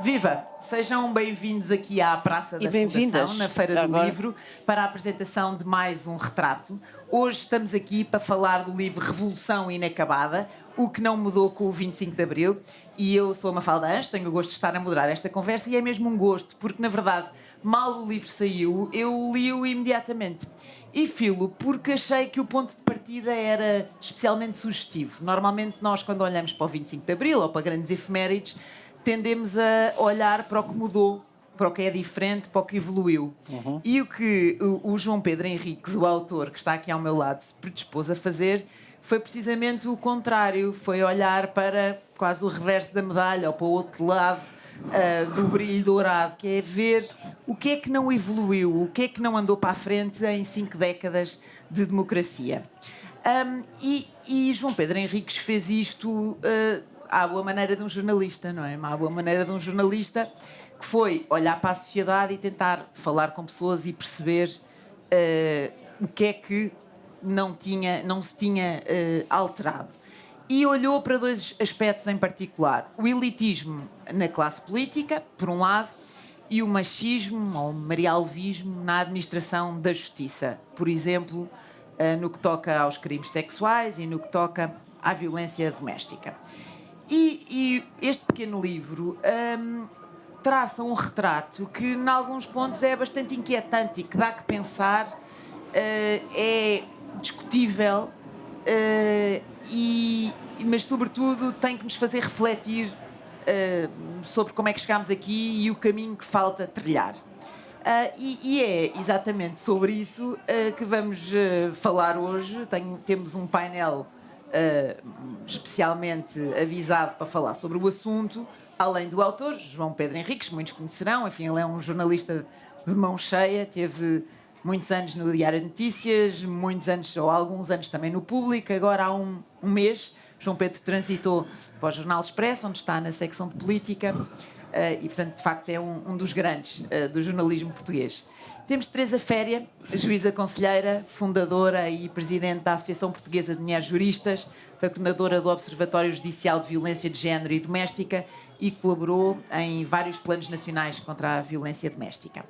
Viva! Sejam bem-vindos aqui à Praça da Fundação, na Feira do Livro, para a apresentação de mais um retrato. Hoje estamos aqui para falar do livro Revolução Inacabada, o que não mudou com o 25 de Abril. E eu sou a Mafalda Anjos, tenho o gosto de estar a moderar esta conversa, e é mesmo um gosto, porque na verdade, mal o livro saiu, eu li-o imediatamente. E filo porque achei que o ponto de partida era especialmente sugestivo. Normalmente nós, quando olhamos para o 25 de Abril ou para grandes efemérides, tendemos a olhar para o que mudou, para o que é diferente, para o que evoluiu. E o que o João Pedro Henriques, o autor que está aqui ao meu lado, se predispôs a fazer foi precisamente o contrário. Foi olhar para quase o reverso da medalha, ou para o outro lado do brilho dourado, que é ver o que é que não evoluiu, o que é que não andou para a frente em 5 décadas de democracia. E João Pedro Henriques fez isto à boa maneira de um jornalista, não é? À boa maneira de um jornalista que foi olhar para a sociedade e tentar falar com pessoas e perceber o que é que não se tinha alterado. E olhou para 2 aspectos em particular. O elitismo na classe política, por um lado, e o machismo ou marialvismo na administração da justiça. Por exemplo, no que toca aos crimes sexuais e no que toca à violência doméstica. E este pequeno livro traça um retrato que, em alguns pontos, é bastante inquietante e que dá que pensar, é discutível, mas, sobretudo, tem que nos fazer refletir sobre como é que chegámos aqui e o caminho que falta trilhar. E é exatamente sobre isso que vamos falar hoje. Temos um painel especialmente avisado para falar sobre o assunto, além do autor, João Pedro Henriques, muitos conhecerão. Enfim, ele é um jornalista de mão cheia, teve muitos anos no Diário de Notícias, muitos anos, ou alguns anos também no Público. Agora há um mês, João Pedro transitou para o Jornal Expresso, onde está na secção de política, e portanto, de facto, é um dos grandes do jornalismo português. Temos Teresa Féria, juíza conselheira, fundadora e presidente da Associação Portuguesa de Mulheres Juristas, foi coordenadora do Observatório Judicial de Violência de Género e Doméstica e colaborou em vários planos nacionais contra a violência doméstica.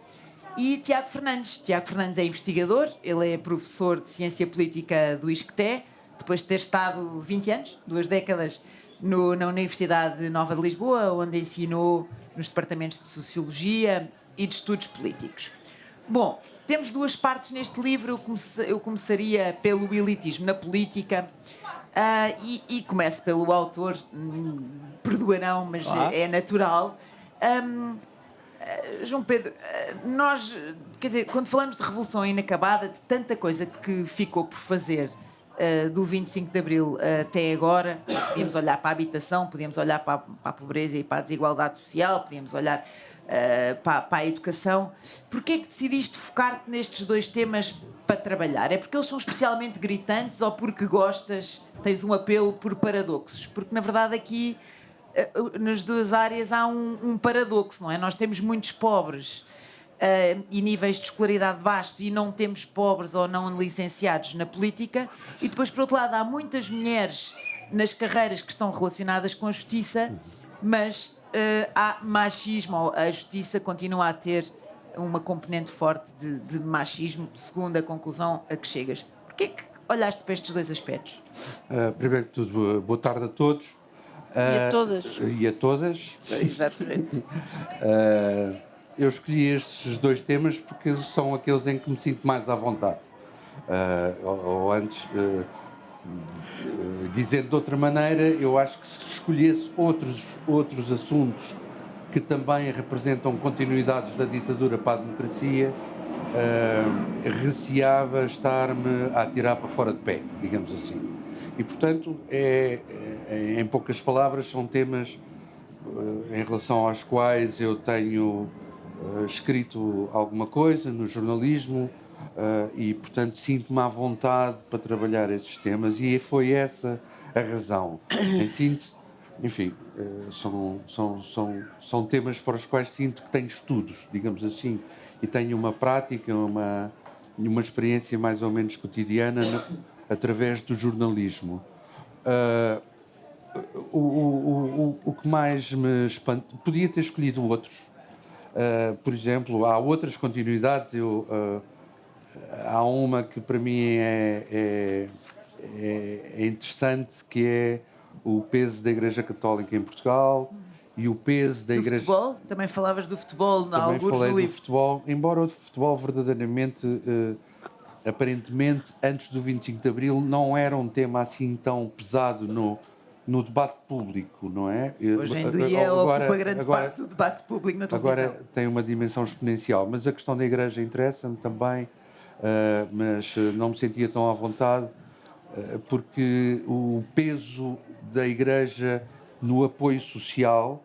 E Tiago Fernandes. Tiago Fernandes é investigador, ele é professor de Ciência Política do ISCTE, depois de ter estado 20 anos, 2 décadas, na Universidade Nova de Lisboa, onde ensinou nos departamentos de Sociologia e de Estudos Políticos. Bom, temos 2 partes neste livro. Eu começaria pelo elitismo na política e começo pelo autor. Perdoarão, mas é natural. João Pedro, nós, quer dizer, quando falamos de Revolução Inacabada, de tanta coisa que ficou por fazer do 25 de Abril até agora, podíamos olhar para a habitação, podíamos olhar para a pobreza e para a desigualdade social, podíamos olhar para a educação. Porquê é que decidiste focar-te nestes 2 temas para trabalhar? É porque eles são especialmente gritantes ou porque gostas, tens um apelo por paradoxos? Porque, na verdade, aqui, nas 2 áreas, há um paradoxo, não é? Nós temos muitos pobres e níveis de escolaridade baixos e não temos pobres ou não licenciados na política, e depois, por outro lado, há muitas mulheres nas carreiras que estão relacionadas com a justiça, mas há machismo, a justiça continua a ter uma componente forte de machismo, segundo a conclusão a que chegas. Porquê é que olhaste para estes 2 aspectos? Primeiro de tudo, boa tarde a todos. E a todas. E a todas. Exatamente. Eu escolhi estes 2 temas porque são aqueles em que me sinto mais à vontade. Ou antes, dizendo de outra maneira, eu acho que se escolhesse outros assuntos que também representam continuidades da ditadura para a democracia, receava estar-me a atirar para fora de pé, digamos assim. E, portanto, em poucas palavras, são temas em relação aos quais eu tenho escrito alguma coisa no jornalismo e, portanto, sinto-me à vontade para trabalhar esses temas, e foi essa a razão. Em síntese, enfim, são temas para os quais sinto que tenho estudos, digamos assim, e tenho uma prática, uma experiência mais ou menos cotidiana através do jornalismo. o que mais me espanta, podia ter escolhido outros. Por exemplo, há outras continuidades. Há uma que para mim é interessante, que é o peso da Igreja Católica em Portugal e o peso da Igreja... futebol? Também falavas do futebol, Também falei do futebol, embora o futebol verdadeiramente, aparentemente, antes do 25 de Abril, não era um tema assim tão pesado no debate público, não é? Hoje em dia ocupa grande parte do debate público na televisão. Agora tem uma dimensão exponencial, mas a questão da Igreja interessa-me também, mas não me sentia tão à vontade, porque o peso da Igreja no apoio social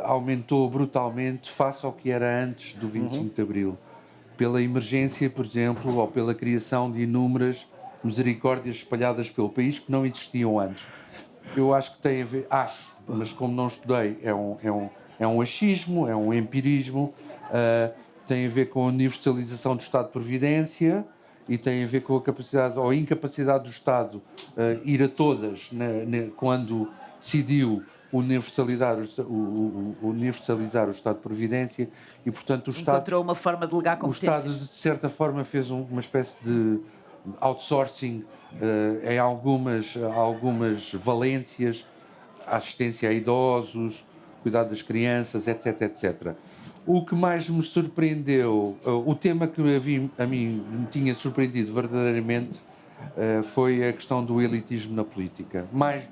aumentou brutalmente face ao que era antes do 25 de Abril. Pela emergência, por exemplo, ou pela criação de inúmeras misericórdias espalhadas pelo país que não existiam antes. Eu acho que tem a ver, mas como não estudei, é um achismo, é um empirismo, tem a ver com a universalização do Estado de Providência e tem a ver com a capacidade ou incapacidade do Estado ir a todas quando decidiu universalizar o Estado de Providência e, portanto, o Estado... Encontrou uma forma de delegar competências. O Estado, de certa forma, fez uma espécie de outsourcing em algumas valências, assistência a idosos, cuidado das crianças, etc, etc. O que mais me surpreendeu, o tema que a mim me tinha surpreendido verdadeiramente, foi a questão do elitismo na política, mais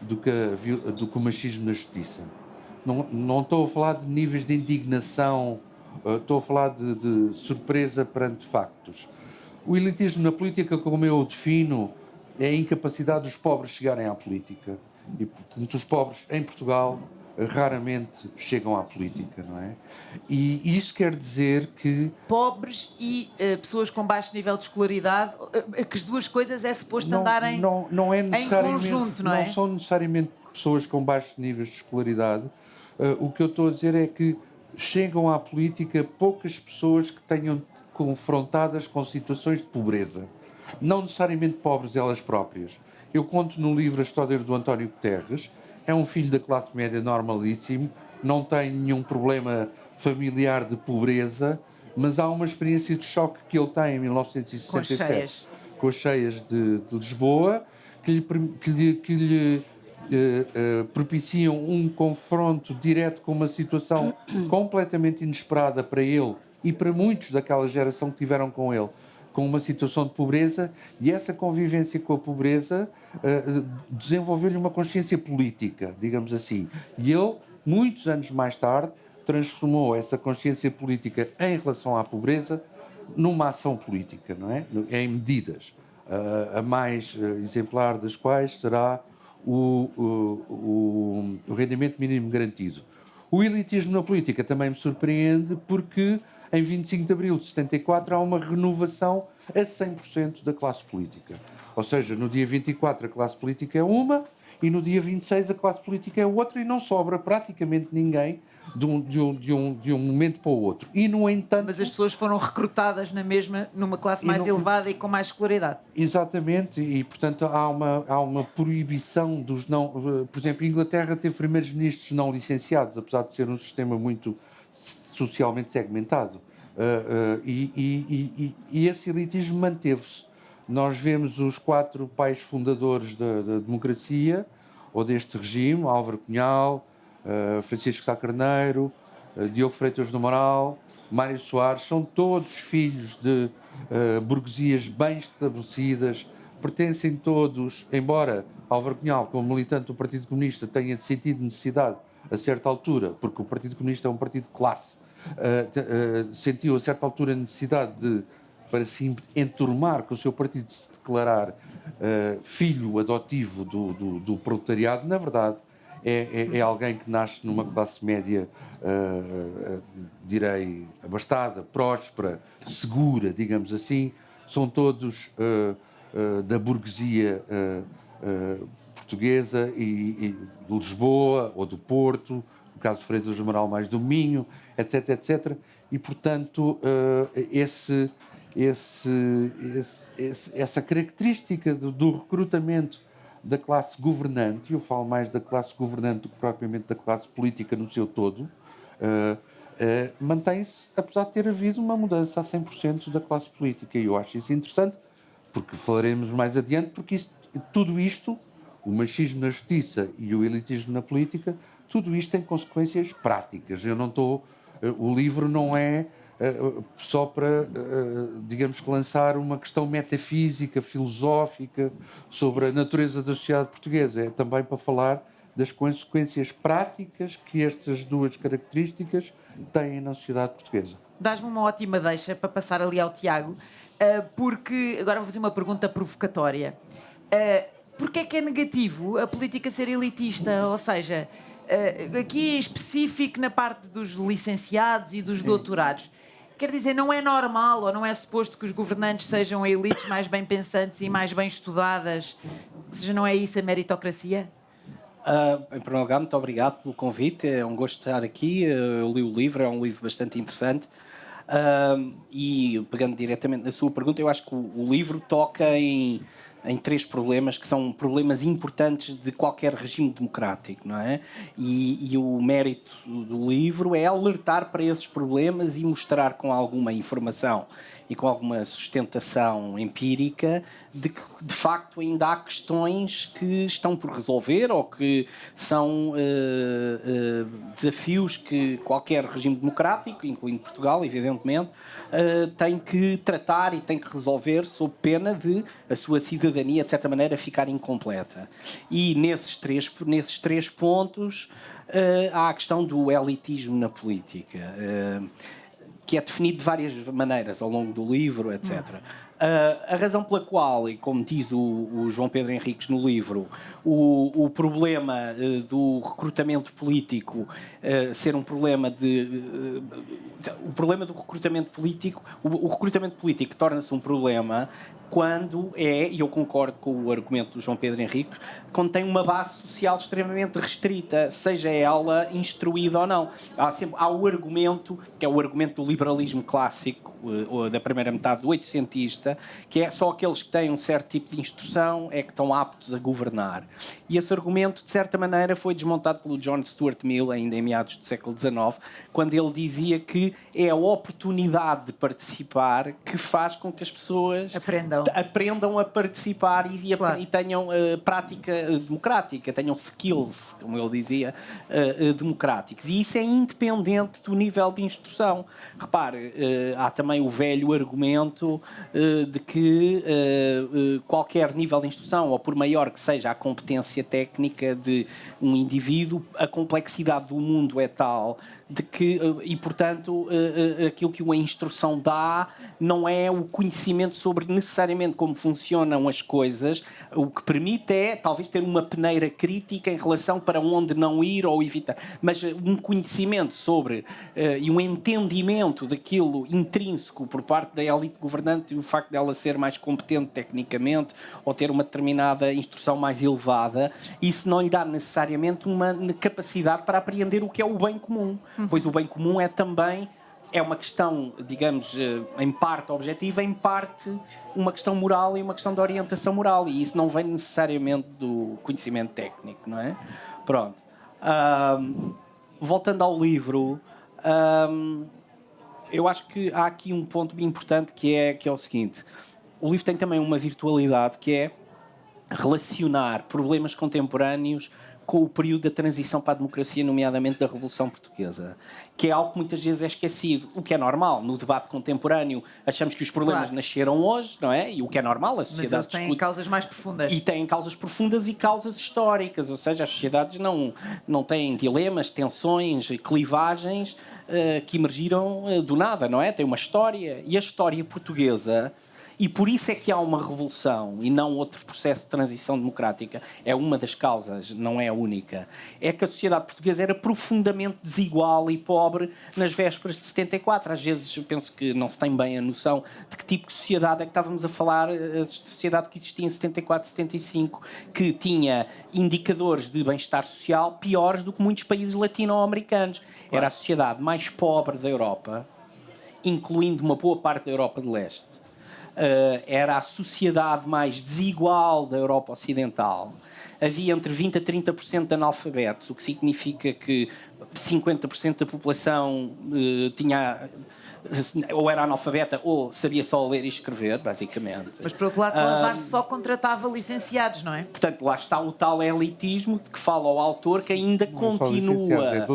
do que o machismo na justiça. Não estou a falar de níveis de indignação, estou a falar de surpresa perante factos. O elitismo na política, como eu o defino, é a incapacidade dos pobres chegarem à política. E, portanto, os pobres em Portugal raramente chegam à política, não é? E isso quer dizer que... Pobres e pessoas com baixo nível de escolaridade, que as duas coisas é suposto andarem não é necessariamente, em conjunto, não é? Não são necessariamente pessoas com baixos níveis de escolaridade. O que eu estou a dizer é que chegam à política poucas pessoas que tenham confrontadas com situações de pobreza. Não necessariamente pobres elas próprias. Eu conto no livro a história do António Guterres. É um filho da classe média normalíssimo, não tem nenhum problema familiar de pobreza, mas há uma experiência de choque que ele tem em 1967 com as cheias de Lisboa, que lhe propiciam um confronto direto com uma situação completamente inesperada para ele e para muitos daquela geração que tiveram com ele, com uma situação de pobreza, e essa convivência com a pobreza desenvolveu-lhe uma consciência política, digamos assim. E ele, muitos anos mais tarde, transformou essa consciência política em relação à pobreza numa ação política, não é? Em medidas, a mais exemplar das quais será o rendimento mínimo garantido. O elitismo na política também me surpreende porque em 25 de abril de 74 há uma renovação a 100% da classe política. Ou seja, no dia 24 a classe política é uma e no dia 26 a classe política é outra e não sobra praticamente ninguém de um momento para o outro. E, no entanto... Mas as pessoas foram recrutadas na mesma, numa classe mais elevada e com mais escolaridade. Exatamente, e portanto há uma proibição dos não... Por exemplo, a Inglaterra teve primeiros ministros não licenciados, apesar de ser um sistema muito socialmente segmentado. E esse elitismo manteve-se. Nós vemos os 4 pais fundadores da democracia, ou deste regime, Álvaro Cunhal, Francisco Sá Carneiro, Diogo Freitas do Moral, Mário Soares, são todos filhos de burguesias bem estabelecidas, pertencem todos, embora Álvaro Cunhal, como militante do Partido Comunista, tenha sentido necessidade a certa altura, porque o Partido Comunista é um partido de classe, sentiu a certa altura a necessidade de, para se enturmar com o seu partido, de se declarar filho adotivo do proletariado. Na verdade, é alguém que nasce numa classe média, direi, abastada, próspera, segura, digamos assim. São todos da burguesia portuguesa e de Lisboa ou do Porto, no caso de Freitas do Moral mais do Minho, etc, etc. E, portanto, essa característica do recrutamento da classe governante, eu falo mais da classe governante do que propriamente da classe política no seu todo, mantém-se, apesar de ter havido uma mudança a 100% da classe política. E eu acho isso interessante, porque falaremos mais adiante, porque tudo isto, o machismo na justiça e o elitismo na política, tudo isto tem consequências práticas. O livro não é só para, digamos que, lançar uma questão metafísica, filosófica sobre a natureza da sociedade portuguesa. É também para falar das consequências práticas que estas duas características têm na sociedade portuguesa. Dás-me uma ótima deixa para passar ali ao Tiago, porque agora vou fazer uma pergunta provocatória. Porquê é que é negativo a política ser elitista? Ou seja, aqui em específico na parte dos licenciados e dos doutorados, quer dizer, não é normal ou não é suposto que os governantes sejam elites mais bem pensantes e mais bem estudadas? Ou seja, não é isso a meritocracia? Em primeiro lugar, muito obrigado pelo convite, é um gosto estar aqui. Eu li o livro, é um livro bastante interessante. E pegando diretamente na sua pergunta, eu acho que o livro toca em 3 problemas que são problemas importantes de qualquer regime democrático, não é? E o mérito do livro é alertar para esses problemas e mostrar com alguma informação e com alguma sustentação empírica de que, de facto, ainda há questões que estão por resolver ou que são desafios que qualquer regime democrático, incluindo Portugal, evidentemente, tem que tratar e tem que resolver sob pena de a sua cidadania, de certa maneira, ficar incompleta. E nesses três pontos há a questão do elitismo na política, que é definido de várias maneiras ao longo do livro, etc. A razão pela qual, e como diz o João Pedro Henriques no livro, o problema do recrutamento político ser um problema o problema do recrutamento político, o recrutamento político torna-se um problema quando e eu concordo com o argumento do João Pedro Henriques, quando tem uma base social extremamente restrita, seja ela instruída ou não. Há o argumento, que é o argumento do liberalismo clássico, da primeira metade do oitocentista, que é só aqueles que têm um certo tipo de instrução é que estão aptos a governar. E esse argumento, de certa maneira, foi desmontado pelo John Stuart Mill, ainda em meados do século XIX, quando ele dizia que é a oportunidade de participar que faz com que as pessoas aprendam a participar e tenham prática democrática, tenham skills, como ele dizia, democráticos. E isso é independente do nível de instrução. Repare, há também o velho argumento de que qualquer nível de instrução, ou por maior que seja a competência técnica de um indivíduo, a complexidade do mundo é tal de que, e portanto, aquilo que uma instrução dá não é o conhecimento sobre necessariamente como funcionam as coisas, o que permite é talvez ter uma peneira crítica em relação para onde não ir ou evitar, mas um conhecimento sobre e um entendimento daquilo intrínseco por parte da elite governante e o facto dela ser mais competente tecnicamente ou ter uma determinada instrução mais elevada, isso não lhe dá necessariamente uma capacidade para apreender o que é o bem comum. Pois o bem comum é uma questão, digamos, em parte objetiva, em parte uma questão moral e uma questão de orientação moral. E isso não vem necessariamente do conhecimento técnico, não é? Pronto. Voltando ao livro, eu acho que há aqui um ponto importante que é o seguinte. O livro tem também uma virtualidade que é relacionar problemas contemporâneos com o período da transição para a democracia, nomeadamente da Revolução Portuguesa, que é algo que muitas vezes é esquecido, o que é normal. No debate contemporâneo achamos que os problemas nasceram hoje, não é? E o que é normal, a sociedade mas eles têm causas mais profundas. E têm causas profundas e causas históricas, ou seja, as sociedades não têm dilemas, tensões, clivagens que emergiram do nada, não é? Tem uma história, e a história portuguesa... E por isso é que há uma revolução e não outro processo de transição democrática. É uma das causas, não é a única. É que a sociedade portuguesa era profundamente desigual e pobre nas vésperas de 74. Às vezes eu penso que não se tem bem a noção de que tipo de sociedade é que estávamos a falar. A sociedade que existia em 74, 75, que tinha indicadores de bem-estar social piores do que muitos países latino-americanos. Era a sociedade mais pobre da Europa, incluindo uma boa parte da Europa de Leste. era a sociedade mais desigual da Europa Ocidental. Havia entre 20% a 30% de analfabetos, o que significa que 50% da população tinha... ou era analfabeta ou sabia só ler e escrever, basicamente. Mas, por outro lado, Salazar só contratava licenciados, não é? Portanto, lá está o tal elitismo de que fala o autor, que ainda continua.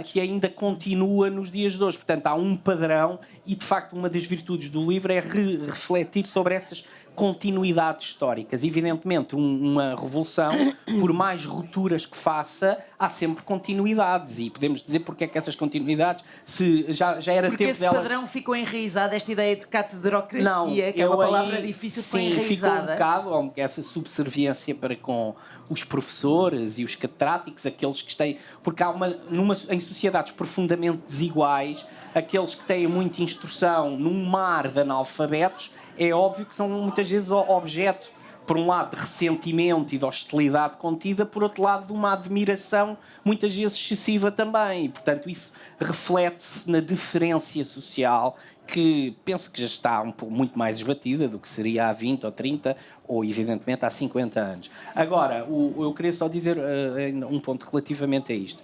Que ainda continua nos dias de hoje. Portanto, há um padrão e, de facto, uma das virtudes do livro é refletir sobre essas continuidades históricas. Evidentemente, uma revolução, por mais rupturas que faça, há sempre continuidades. E podemos dizer porque é que essas continuidades, se já era porque tempo esse delas... padrão ficou enraizado, esta ideia de catedrocracia, que é uma palavra difícil, foi enraizada. Sim, ficou um bocado essa subserviência para com os professores e os catedráticos, aqueles que têm... Porque há em sociedades profundamente desiguais, aqueles que têm muita instrução num mar de analfabetos, é óbvio que são muitas vezes objeto, por um lado, de ressentimento e de hostilidade contida, por outro lado, de uma admiração muitas vezes excessiva também. E, portanto, isso reflete-se na diferença social que penso que já está muito mais esbatida do que seria há 20 ou 30 ou, evidentemente, há 50 anos. Agora, eu queria só dizer um ponto relativamente a isto.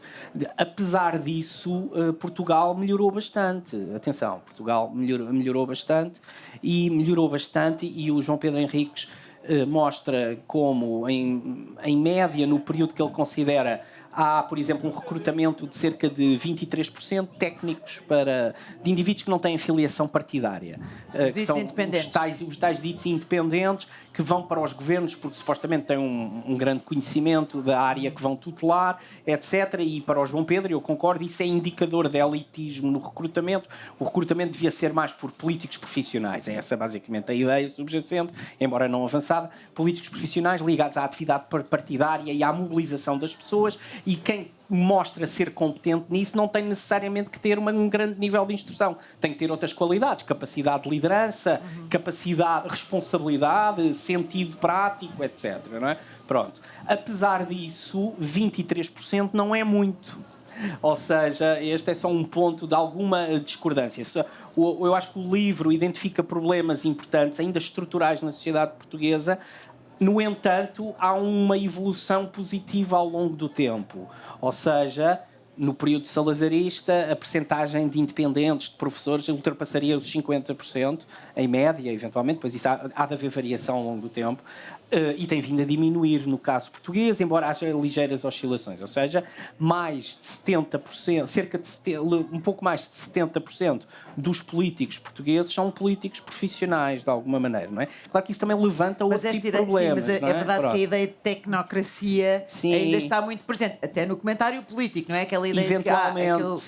Apesar disso, Portugal melhorou bastante. Atenção, Portugal melhorou bastante e o João Pedro Henriques mostra como, em média, no período que ele considera, há, por exemplo, um recrutamento de cerca de 23% técnicos de indivíduos que não têm filiação partidária. Os ditos independentes. Os tais ditos independentes que vão para os governos porque supostamente têm um grande conhecimento da área que vão tutelar, etc. E para o João Pedro, eu concordo, isso é indicador de elitismo no recrutamento. O recrutamento devia ser mais por políticos profissionais. É essa basicamente a ideia subjacente, embora não avançada. Políticos profissionais ligados à atividade partidária e à mobilização das pessoas, e quem mostra ser competente nisso não tem necessariamente que ter um grande nível de instrução. Tem que ter outras qualidades, capacidade de liderança, capacidade, responsabilidade, sentido prático, etc. Não é? Pronto. Apesar disso, 23% não é muito. Ou seja, este é só um ponto de alguma discordância. Eu acho que o livro identifica problemas importantes, ainda estruturais na sociedade portuguesa. No entanto, há uma evolução positiva ao longo do tempo. Ou seja, no período salazarista, a percentagem de independentes, de professores, ultrapassaria os 50%, em média, eventualmente, pois isso há de haver variação ao longo do tempo, e tem vindo a diminuir no caso português, embora haja ligeiras oscilações. Ou seja, mais de 70%, um pouco mais de 70% dos políticos portugueses são políticos profissionais, de alguma maneira, não é? Claro que isso também levanta outro tipo de problemas. Sim, mas é verdade que a ideia de tecnocracia ainda está muito presente, até no comentário político, não é? Aquela ideia eventualmente, de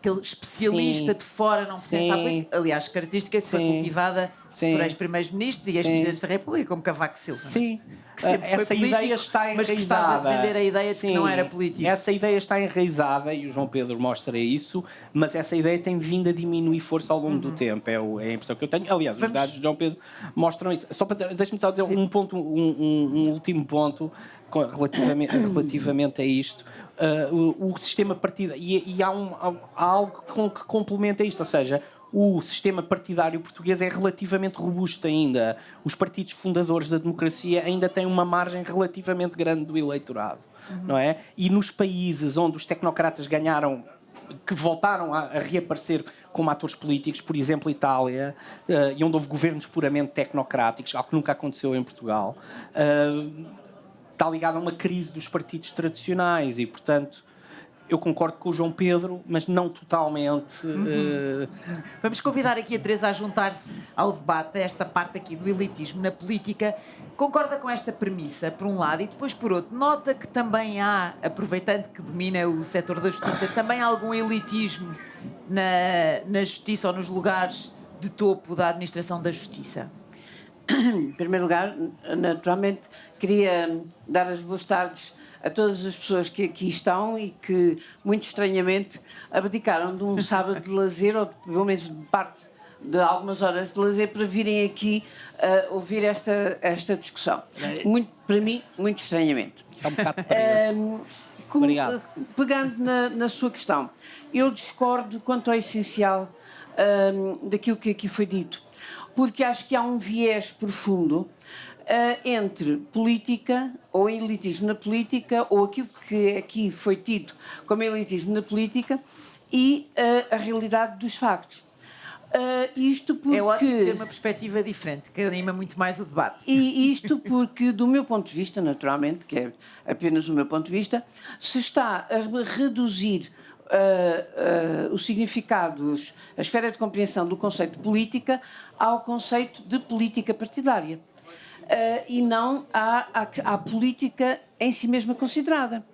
que aquele especialista de fora não pensa a política. Aliás, característica que foi cultivada por ex-primeiros ministros e ex-presidentes da República, como Cavaco Silva. Sim. Que sempre essa foi político, ideia está enraizada. Mas gostava de vender a ideia de que não era político. Essa ideia está enraizada e o João Pedro mostra isso, mas essa ideia tem vindo a diminuir força ao longo do tempo. É a impressão que eu tenho. Aliás, os dados de João Pedro mostram isso. Deixa-me só dizer um último ponto relativamente a isto. O sistema partidário, e há algo que complementa isto, ou seja, o sistema partidário português é relativamente robusto ainda. Os partidos fundadores da democracia ainda têm uma margem relativamente grande do eleitorado, não é? E nos países onde os tecnocratas ganharam, que voltaram a reaparecer como atores políticos, por exemplo, Itália, e onde houve governos puramente tecnocráticos, algo que nunca aconteceu em Portugal, está ligado a uma crise dos partidos tradicionais e, portanto, eu concordo com o João Pedro, mas não totalmente. Vamos convidar aqui a Teresa a juntar-se ao debate, a esta parte aqui do elitismo na política. Concorda com esta premissa, por um lado, e depois, por outro, nota que também há, aproveitando que domina o setor da justiça, também há algum elitismo na justiça ou nos lugares de topo da administração da justiça? Em primeiro lugar, naturalmente, queria dar as boas tardes a todas as pessoas que aqui estão e que, muito estranhamente, abdicaram de um sábado de lazer, ou pelo menos de parte de algumas horas de lazer, para virem aqui ouvir esta discussão. Para mim, muito estranhamente. É um bocado Obrigado. Pegando na sua questão, eu discordo quanto ao essencial daquilo que aqui foi dito. porque acho que há um viés profundo entre política, ou elitismo na política, ou aquilo que aqui foi tido como elitismo na política, e a realidade dos factos. Isto porque... É ótimo ter uma perspectiva diferente, que anima muito mais o debate. E isto porque, do meu ponto de vista, naturalmente, que é apenas o meu ponto de vista, se está a reduzir o significado, a esfera de compreensão do conceito de política ao conceito de política partidária. E não à política em si mesma considerada.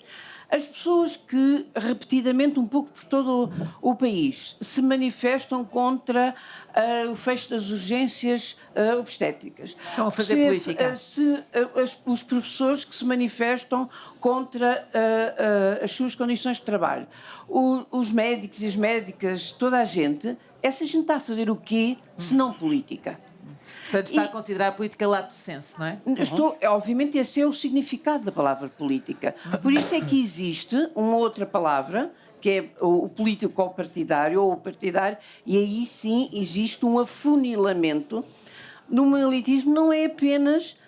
As pessoas que, repetidamente, um pouco por todo o país, se manifestam contra o fecho das urgências obstétricas. Estão a fazer política. Os professores que se manifestam contra as suas condições de trabalho. Os médicos e as médicas, toda a gente, essa gente está a fazer o quê, se não política? Portanto, está a considerar a política lato sensu, não é? Obviamente, esse é o significado da palavra política. Por isso é que existe uma outra palavra, que é o político ou partidário, ou o partidário, e aí sim existe um afunilamento. No elitismo não é apenas,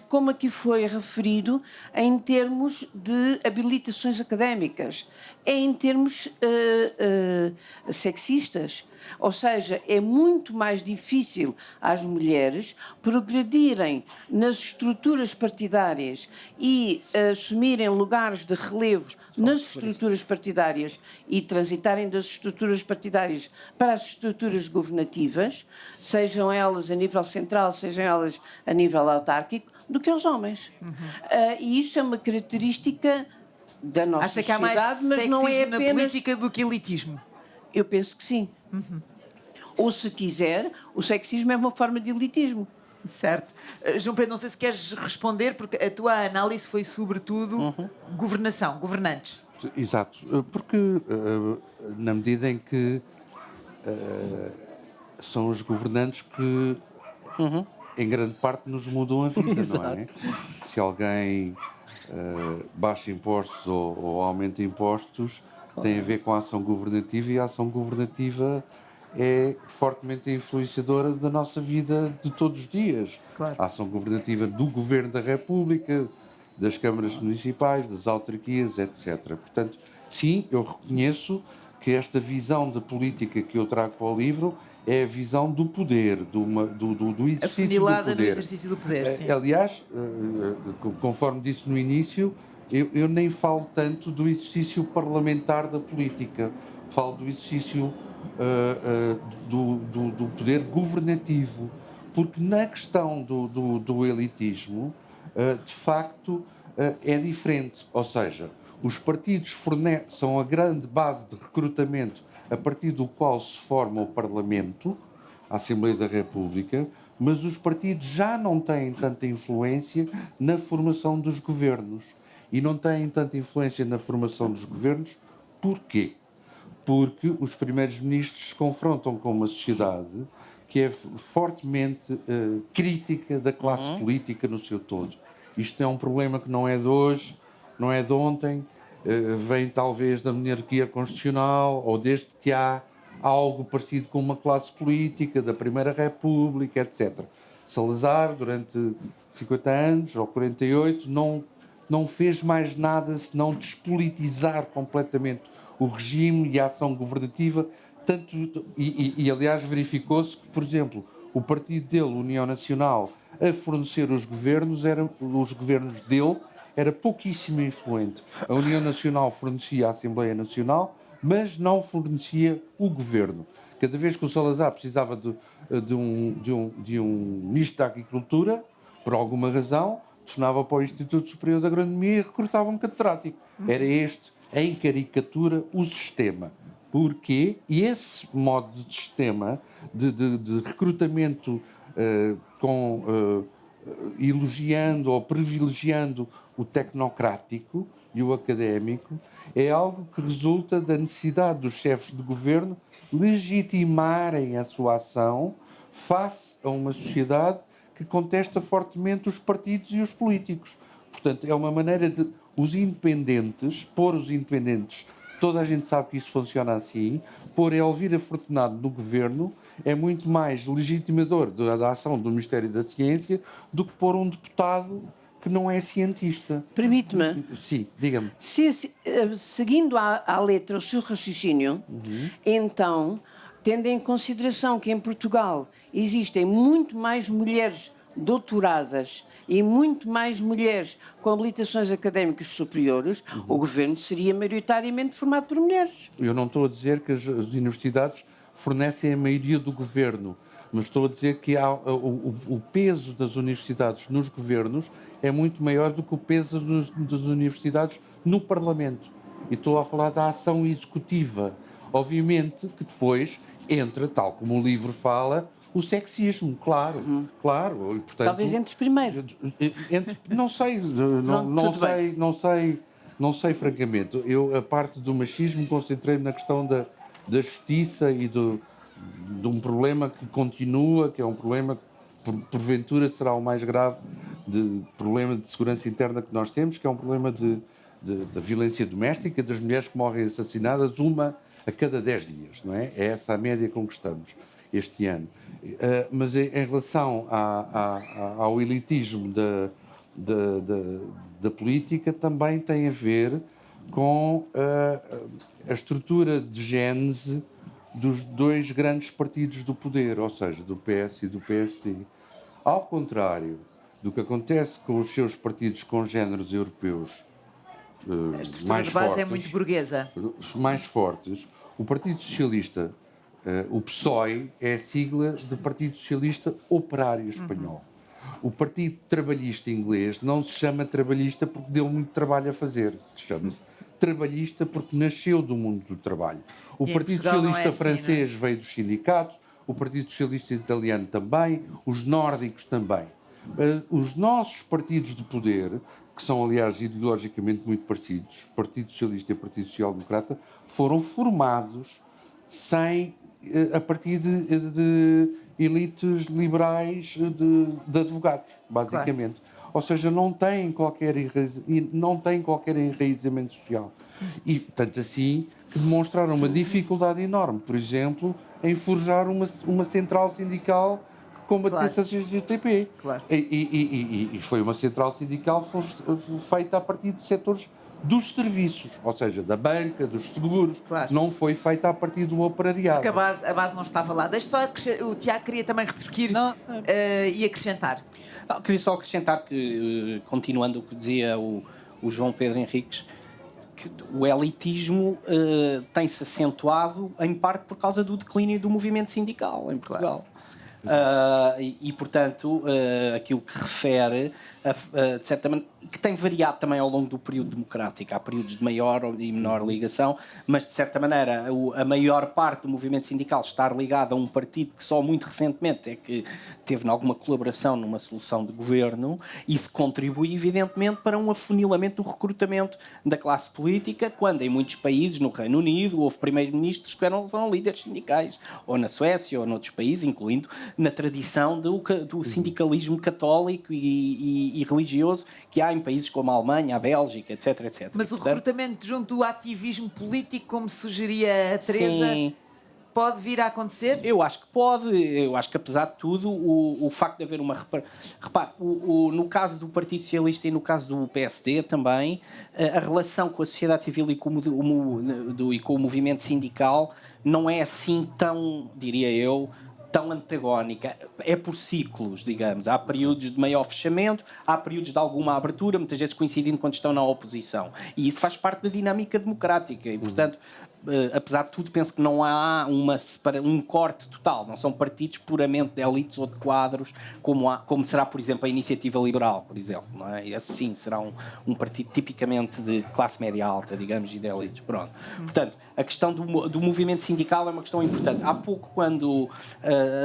como aqui foi referido, em termos de habilitações académicas, é em termos sexistas. Ou seja, é muito mais difícil às mulheres progredirem nas estruturas partidárias e assumirem lugares de relevo nas estruturas partidárias e transitarem das estruturas partidárias para as estruturas governativas, sejam elas a nível central, sejam elas a nível autárquico, do que aos homens. E isso é uma característica da nossa sociedade. Acha que há mais mas não é apenas... na política do que elitismo? Eu penso que sim. Ou, se quiser, o sexismo é uma forma de elitismo. Certo. João Pedro, não sei se queres responder, porque a tua análise foi sobretudo governação, governantes. Exato, porque na medida em que são os governantes que em grande parte nos mudam a vida, não é? Se alguém baixa impostos ou aumenta impostos, tem a ver com a ação governativa, e a ação governativa é fortemente influenciadora da nossa vida de todos os dias. Claro. A ação governativa do Governo da República, das câmaras municipais, das autarquias, etc. Portanto, sim, eu reconheço que esta visão da política que eu trago para o livro é a visão do poder, do exercício afunilada do poder. no exercício do poder, sim. Aliás, conforme disse no início, eu nem falo tanto do exercício parlamentar da política, falo do exercício do poder governativo, porque na questão do elitismo, de facto, é diferente. Ou seja, os partidos são a grande base de recrutamento a partir do qual se forma o Parlamento, a Assembleia da República, mas os partidos já não têm tanta influência na formação dos governos. E não têm tanta influência na formação dos governos. Porquê? Porque os primeiros ministros se confrontam com uma sociedade que é fortemente crítica da classe política no seu todo. Isto é um problema que não é de hoje, não é de ontem, vem talvez da monarquia constitucional, ou desde que há algo parecido com uma classe política, da Primeira República, etc. Salazar, durante 50 anos, ou 48, não fez mais nada senão despolitizar completamente o regime e a ação governativa, aliás verificou-se que, por exemplo, o partido dele, União Nacional, a fornecer os governos dele, era pouquíssimo influente. A União Nacional fornecia a Assembleia Nacional, mas não fornecia o governo. Cada vez que o Salazar precisava de um ministro da Agricultura, por alguma razão, telefonava para o Instituto Superior de Agronomia e recrutava um catedrático. Era este, em caricatura, o sistema. Porquê? E esse modo de sistema de recrutamento elogiando ou privilegiando o tecnocrático e o académico é algo que resulta da necessidade dos chefes de governo legitimarem a sua ação face a uma sociedade que contesta fortemente os partidos e os políticos. Portanto, é uma maneira de pôr os independentes toda a gente sabe que isso funciona assim. Pôr Elvira Fortunado no governo é muito mais legitimador da ação do Ministério da Ciência do que pôr um deputado que não é cientista. Permite-me? Sim, diga-me. Seguindo à letra o seu raciocínio, então, tendo em consideração que em Portugal existem muito mais mulheres doutoradas e muito mais mulheres com habilitações académicas superiores, o governo seria maioritariamente formado por mulheres. Eu não estou a dizer que as universidades fornecem a maioria do governo, mas estou a dizer que o peso das universidades nos governos é muito maior do que o peso das universidades no Parlamento. E estou a falar da ação executiva. Obviamente que depois entra, tal como o livro fala, o sexismo, claro, claro. E, portanto, talvez entre os primeiros. Não sei, não sei francamente. Eu, a parte do machismo, concentrei-me na questão da justiça e de um problema que continua, que é um problema que porventura será o mais grave, problema de segurança interna que nós temos, que é um problema da violência doméstica, das mulheres que morrem assassinadas, uma a cada 10 dias, não é? É essa a média com que estamos este ano. Mas em relação ao elitismo da política, também tem a ver com a estrutura de gênese dos dois grandes partidos do poder, ou seja, do PS e do PSD. Ao contrário do que acontece com os seus partidos congêneros europeus mais fortes, é muito burguesa. Mais fortes, o Partido Socialista, o PSOE, é a sigla do Partido Socialista Operário Espanhol. O Partido Trabalhista inglês não se chama trabalhista porque deu muito trabalho a fazer. Chama-se trabalhista porque nasceu do mundo do trabalho. O Partido Socialista francês veio dos sindicatos, o Partido Socialista italiano também, os nórdicos também. Os nossos partidos de poder, que são, aliás, ideologicamente muito parecidos, Partido Socialista e Partido Social Democrata, foram formados a partir de elites liberais de advogados, basicamente. Claro. Ou seja, não têm qualquer enraizamento social. E, tanto assim, que demonstraram uma dificuldade enorme, por exemplo, em forjar uma central sindical que combatesse a CGTP. Claro. E foi uma central sindical feita a partir de setores dos serviços, ou seja, da banca, dos seguros, não foi feita a partir do operariado. Porque a base não estava lá. Deixa só o Tiago queria também retorquir e acrescentar. Não, queria só acrescentar que, continuando o que dizia o João Pedro Henriques, que o elitismo tem-se acentuado em parte por causa do declínio do movimento sindical em Portugal. Portanto, aquilo que refere, de certa maneira, que tem variado também ao longo do período democrático. Há períodos de maior e menor ligação, mas, de certa maneira, a maior parte do movimento sindical está ligado a um partido que só muito recentemente é que teve alguma colaboração numa solução de governo. Isso contribui, evidentemente, para um afunilamento do recrutamento da classe política, quando em muitos países, no Reino Unido, houve primeiros-ministros que foram líderes sindicais, ou na Suécia, ou noutros países, incluindo na tradição do sindicalismo católico e religioso que há em países como a Alemanha, a Bélgica, etc, etc. Mas o recrutamento junto do ativismo político, como sugeria a Teresa, pode vir a acontecer? Eu acho que pode. Eu acho que, apesar de tudo, o facto de haver uma... Repare, no caso do Partido Socialista e no caso do PSD também, a relação com a sociedade civil e com o movimento sindical não é assim tão, diria eu, tão antagónica. É por ciclos, digamos. Há períodos de maior fechamento, há períodos de alguma abertura, muitas vezes coincidindo quando estão na oposição. E isso faz parte da dinâmica democrática. E, portanto, apesar de tudo, penso que não há um corte total. Não são partidos puramente de elites ou de quadros, como será, por exemplo, a Iniciativa Liberal, por exemplo. Não é? Esse sim será um partido tipicamente de classe média alta, digamos, e de elites. Pronto. Portanto, a questão do movimento sindical é uma questão importante. Há pouco, quando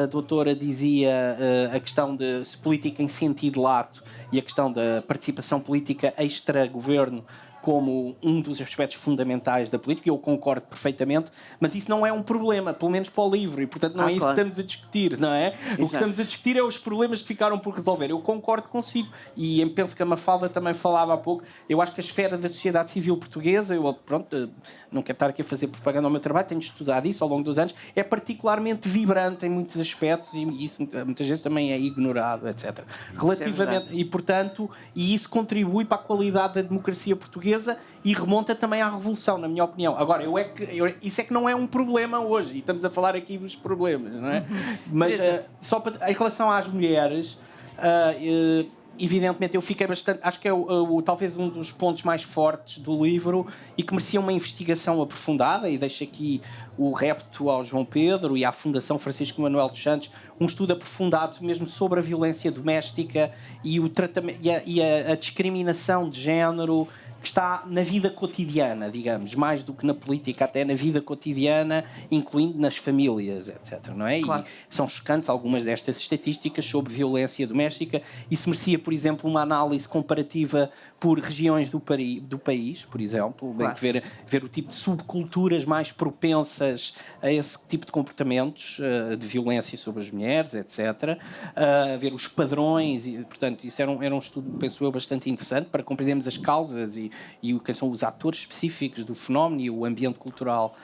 a doutora dizia a questão de política em sentido lato e a questão da participação política extra-governo, como um dos aspectos fundamentais da política, eu concordo perfeitamente, mas isso não é um problema, pelo menos para o livro, e portanto não é isso que estamos a discutir, não é? Exato. O que estamos a discutir é os problemas que ficaram por resolver. Eu concordo consigo, e penso que a Mafalda também falava há pouco, eu acho que a esfera da sociedade civil portuguesa, eu pronto, não quero estar aqui a fazer propaganda ao meu trabalho, tenho estudado isso ao longo dos anos, é particularmente vibrante em muitos aspectos, e isso muitas vezes também é ignorado, etc. Relativamente, e portanto, e isso contribui para a qualidade da democracia portuguesa e remonta também à Revolução, na minha opinião. Agora, isso é que não é um problema hoje, e estamos a falar aqui dos problemas, não é? Mas só em relação às mulheres, evidentemente eu fiquei bastante, acho que é talvez um dos pontos mais fortes do livro e que merecia uma investigação aprofundada, e deixo aqui o repto ao João Pedro e à Fundação Francisco Manuel dos Santos, um estudo aprofundado mesmo sobre a violência doméstica e o tratamento e a discriminação de género que está na vida cotidiana, digamos, mais do que na política, até na vida cotidiana, incluindo nas famílias, etc. Não é? Claro. E são chocantes algumas destas estatísticas sobre violência doméstica. Isso merecia, por exemplo, uma análise comparativa por regiões do país, por exemplo, claro. ver o tipo de subculturas mais propensas a esse tipo de comportamentos de violência sobre as mulheres, etc. Ver os padrões, e, portanto, isso era um estudo, penso eu, bastante interessante para compreendermos as causas e quem são os atores específicos do fenómeno e o ambiente cultural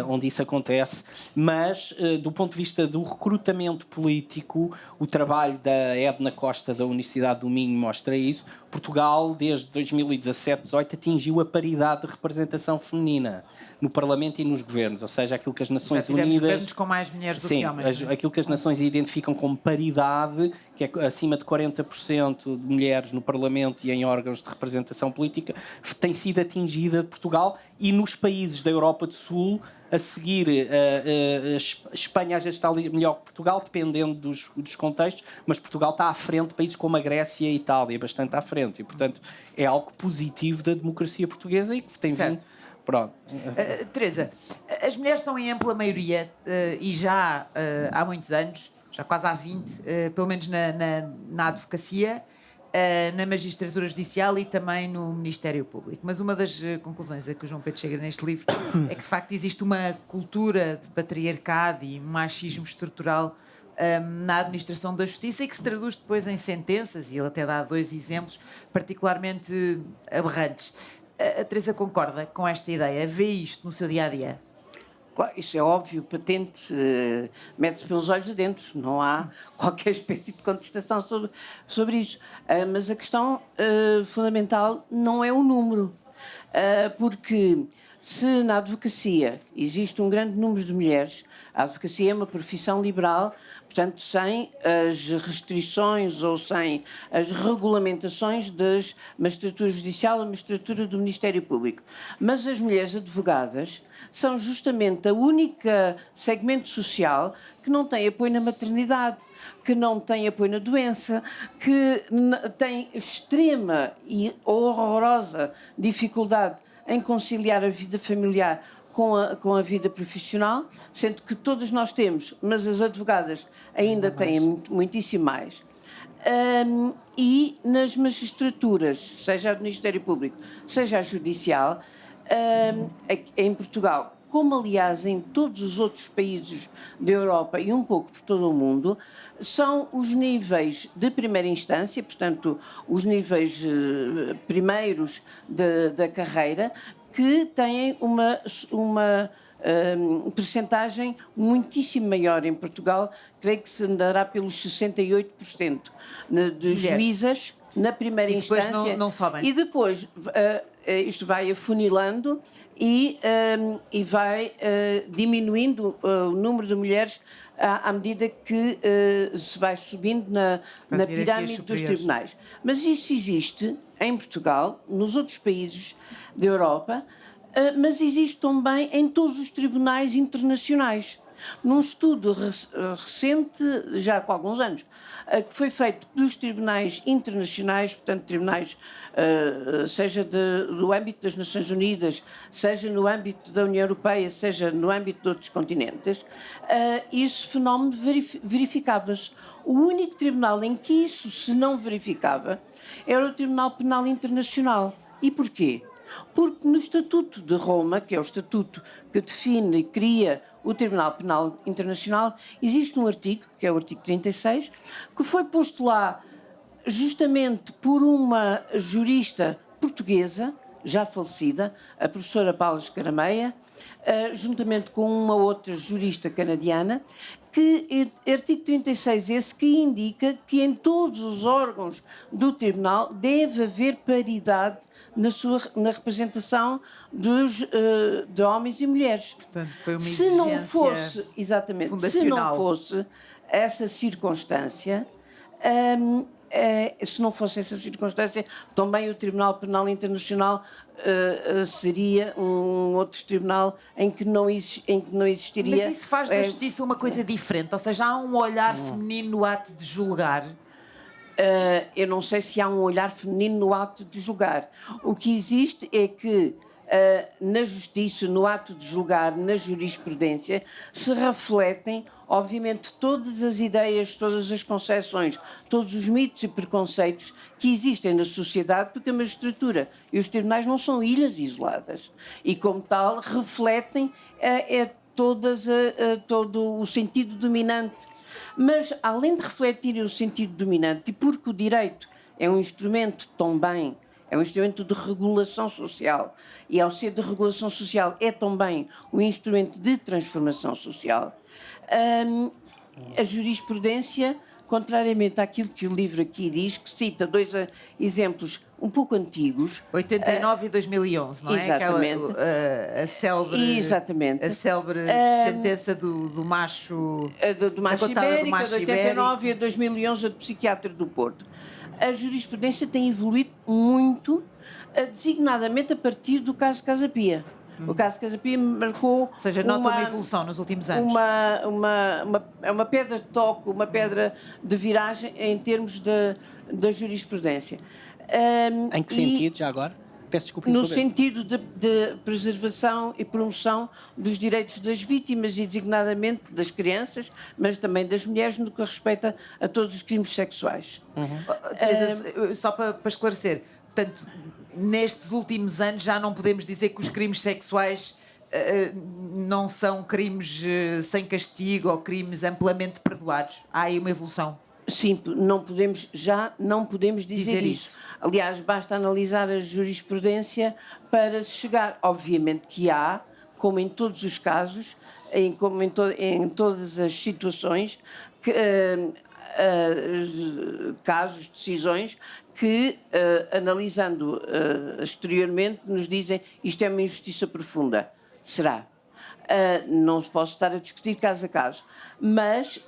onde isso acontece. Mas, do ponto de vista do recrutamento político, o trabalho da Edna Costa da Universidade do Minho mostra isso. Portugal, desde 2017-18, atingiu a paridade de representação feminina no Parlamento e nos governos, ou seja, aquilo que as Nações Unidas... governos com mais mulheres do que homens. Aquilo que as Nações identificam como paridade, que é acima de 40% de mulheres no Parlamento e em órgãos de representação política, tem sido atingida Portugal, e nos países da Europa do Sul, a seguir, Espanha já está melhor que Portugal, dependendo dos contextos, mas Portugal está à frente de países como a Grécia e a Itália, bastante à frente, e portanto é algo positivo da democracia portuguesa e que tem vindo... Pronto. Teresa, as mulheres estão em ampla maioria e já há muitos anos, já quase há 20, pelo menos na advocacia, na magistratura judicial e também no Ministério Público. Mas uma das conclusões a que o João Pedro chega neste livro é que, de facto, existe uma cultura de patriarcado e machismo estrutural na administração da justiça e que se traduz depois em sentenças, e ele até dá 2 exemplos particularmente aberrantes. A Teresa concorda com esta ideia? Vê isto no seu dia-a-dia? Isso é óbvio, patente, mete-se pelos olhos adentro, não há qualquer espécie de contestação sobre isso. Mas a questão fundamental não é o número, porque se na advocacia existe um grande número de mulheres, a advocacia é uma profissão liberal, portanto, sem as restrições ou sem as regulamentações das magistratura judicial ou magistratura do Ministério Público. Mas as mulheres advogadas são justamente a única segmento social que não tem apoio na maternidade, que não tem apoio na doença, que tem extrema e horrorosa dificuldade em conciliar a vida familiar com a vida profissional, sendo que todos nós temos, mas as advogadas ainda têm muitíssimo mais. E nas magistraturas, seja do Ministério Público, seja a judicial, em Portugal, como aliás em todos os outros países da Europa e um pouco por todo o mundo, são os níveis de primeira instância, portanto, os níveis primeiros da carreira, que têm uma percentagem muitíssimo maior em Portugal, creio que se andará pelos 68% de juízas na primeira instância. Não sobem. E depois isto vai afunilando e vai diminuindo o número de mulheres à medida que se vai subindo na pirâmide dos tribunais. Mas isso existe em Portugal, nos outros países da Europa, mas existe também em todos os tribunais internacionais. Num estudo recente, já com alguns anos, que foi feito dos tribunais internacionais, portanto, tribunais seja do âmbito das Nações Unidas, seja no âmbito da União Europeia, seja no âmbito de outros continentes, esse fenómeno verificava-se. O único tribunal em que isso se não verificava era o Tribunal Penal Internacional. E porquê? porque no Estatuto de Roma, que é o estatuto que define e cria o Tribunal Penal Internacional, existe um artigo, que é o artigo 36, que foi posto lá justamente por uma jurista portuguesa, já falecida, a professora Paula Escarameia, juntamente com uma outra jurista canadiana, que artigo 36 esse que indica que em todos os órgãos do Tribunal deve haver paridade na representação de homens e mulheres. Portanto, foi uma se não exigência se não fosse essa circunstância, também o Tribunal Penal Internacional seria um outro tribunal em que não existiria... Mas isso faz da justiça uma coisa diferente, ou seja, há um olhar feminino no ato de julgar? Eu não sei se há um olhar feminino no ato de julgar. O que existe é que na justiça, no ato de julgar, na jurisprudência, se refletem, obviamente, todas as ideias, todas as concepções, todos os mitos e preconceitos que existem na sociedade, porque a magistratura e os tribunais não são ilhas isoladas. E, como tal, refletem todo o sentido dominante. Mas, além de refletirem o sentido dominante, e porque o direito é um instrumento também, é um instrumento de regulação social, e ao ser de regulação social é também um instrumento de transformação social, a jurisprudência, contrariamente àquilo que o livro aqui diz, que cita dois exemplos um pouco antigos... 89 e 2011, não é? Exatamente. A célebre sentença do macho... Do macho ibérico, de 89 e a 2011, do psiquiatra do Porto. A jurisprudência tem evoluído muito, designadamente a partir do caso Casa Pia. O caso Casa Pia marcou... Ou seja, nota uma evolução nos últimos anos. Uma pedra de toque, uma pedra de viragem em termos da jurisprudência. Em que sentido, já agora? Peço desculpa. No sentido de preservação e promoção dos direitos das vítimas e, designadamente, das crianças, mas também das mulheres, no que respeita a todos os crimes sexuais. Teresa, só para esclarecer, portanto, nestes últimos anos já não podemos dizer que os crimes sexuais não são crimes sem castigo ou crimes amplamente perdoados. Há aí uma evolução. Sim, não podemos dizer isso. Aliás, basta analisar a jurisprudência para chegar. Obviamente que há, como em todos os casos, em todas as situações, casos, decisões, que, analisando exteriormente, nos dizem isto é uma injustiça profunda. Será? Não posso estar a discutir caso a caso. Mas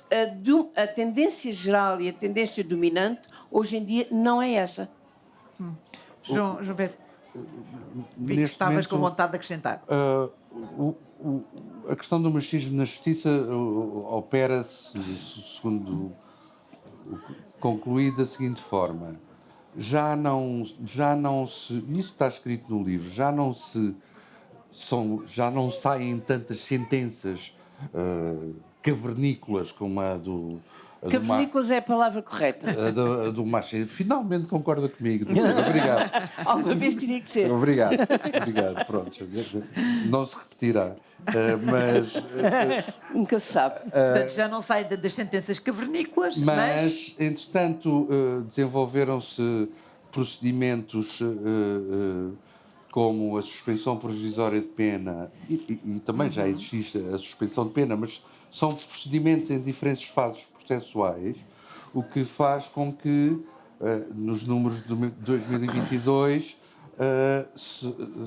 a tendência geral e a tendência dominante, hoje em dia, não é essa. João Pedro, vi que estavas com vontade de acrescentar. A questão do machismo na justiça opera-se, segundo concluído, da seguinte forma. Já não se... Isso está escrito no livro. Já não saem tantas sentenças cavernícolas como a do... Cavernícolas é a palavra correta. A do macho. Finalmente concorda comigo. Obrigado. Alguma vez teria que ser. Obrigado. Pronto. Não se repetirá. Mas... Nunca se sabe. Portanto, já não sai das sentenças cavernícolas, mas entretanto, desenvolveram-se procedimentos como a suspensão provisória de pena e também já existe a suspensão de pena, mas são procedimentos em diferentes fases processuais, o que faz com que, nos números de 2022,